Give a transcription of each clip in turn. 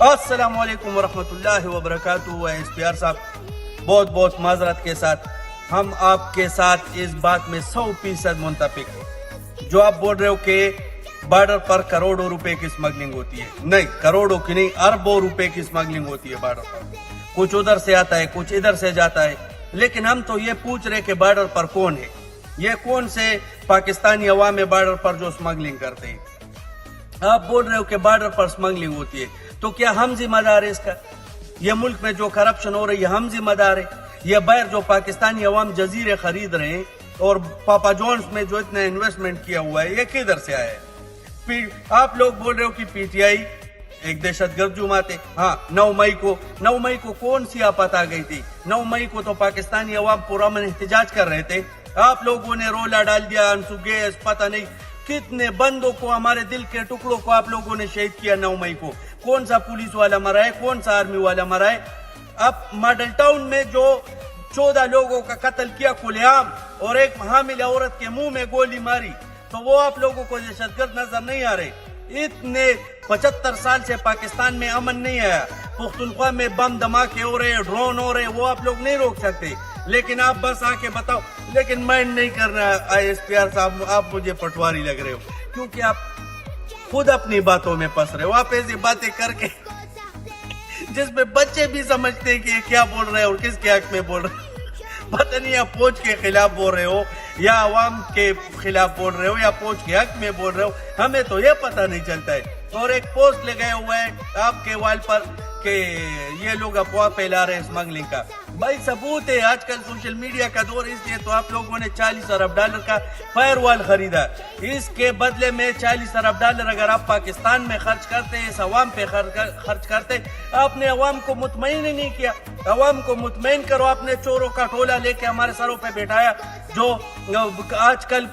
السلام علیکم ورحمۃ اللہ وبرکاتہ۔ ایس پی آر صاحب، بہت بہت معذرت کے ساتھ ہم آپ کے ساتھ اس بات میں 100% منتفق ہیں جو آپ بول رہے ہو کہ بارڈر پر کروڑوں روپے کی سمگلنگ ہوتی ہے۔ نہیں، کروڑوں کی نہیں، اربوں روپے کی سمگلنگ ہوتی ہے بارڈر پر۔ کچھ ادھر سے آتا ہے، کچھ ادھر سے جاتا ہے، لیکن ہم تو یہ پوچھ رہے کہ بارڈر پر کون ہے؟ یہ کون سے پاکستانی عوام بارڈر پر جو سمگلنگ کرتے ہیں؟ آپ بول رہے ہو کہ بارڈر پر سمگلنگ ہوتی ہے، تو کیا ہم ذمہ دار ہیں اس کا؟ یہ ملک میں جو کرپشن ہو رہی ہے ہم ذمہ دار ہیں؟ یہ باہر جو پاکستانی عوام جزیرے خرید رہے ہیں اور پاپا جونز میں جو اتنا انویسٹمنٹ کیا ہوا ہے، یہ کدھر سے آیا ہے؟ آپ لوگ بول رہے ہو کہ پی ٹی آئی ایک دہشت گرد جماعت ہے۔ ہاں، 9 مئی کو کون سی آفت آ گئی تھی؟ 9 مئی کو تو پاکستانی عوام پرامن احتجاج کر رہے تھے، آپ لوگوں نے رولا ڈال دیا، آنسو گیس، پتہ نہیں کتنے بندوں کو، ہمارے دل کے ٹکڑوں کو آپ لوگوں نے شہید کیا 9 مئی کو۔ کون سا پولیس والا مرا ہے، کون سا آرمی والا مرا ہے؟ اب ماڈل ٹاؤن میں جو 14 لوگوں کا قتل کیا کھلے عام اور ایک حامل عورت کے منہ میں گولی ماری، تو وہ آپ لوگوں کو دہشت گرد نظر نہیں آ رہے؟ اتنے 75 سال سے پاکستان میں امن نہیں آیا، پختونخوا میں بم دھماکے ہو رہے، ڈرون ہو رہے، وہ آپ لوگ نہیں روک سکتے، لیکن آپ بس آ کے بتاؤ۔ لیکن مائنڈ نہیں کرنا آئی ایس پی آر صاحب، آپ مجھے پٹواری لگ رہے ہو کیونکہ آپ خود اپنی باتوں میں پس رہے ہو۔ آپ ایسی باتیں کر کے جس میں بچے بھی سمجھتے ہیں کہ یہ کیا بول رہے ہیں اور کس کے حق میں بول رہے ہیں۔ پتہ نہیں آپ فوج کے خلاف بول رہے ہو یا عوام کے خلاف بول رہے ہو یا فوج کے حق میں بول رہے ہو، ہمیں تو یہ پتہ نہیں چلتا ہے۔ اور ایک پوسٹ لگایا ہوا ہے آپ کے وال پر کہ یہ لوگ افواہ پھیلا رہے ہیں اسمگلنگ کا۔ بھائی ثبوت ہے، آج کل سوشل میڈیا کا دور، اس لیے تو آپ لوگوں نے $40 ارب کا فائر وال خریدا۔ اس کے بدلے میں $40 ارب اگر آپ پاکستان میں خرچ کرتے، اس عوام پہ خرچ کرتے، آپ نے عوام کو مطمئن ہی نہیں کیا۔ عوام کو مطمئن کرو، آپ نے چوروں کا ٹولہ لے کے ہمارے سروں پہ بیٹھایا، جو آج کل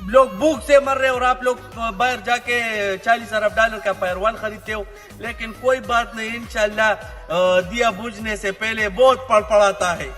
لوگ بھوک سے مر رہے اور آپ لوگ باہر جا کے $40 ارب کا فائر وال خریدتے ہو۔ لیکن کوئی بات نہیں، انشاءاللہ دیا بجھنے سے پہلے بہت پڑ پڑاتا ہے۔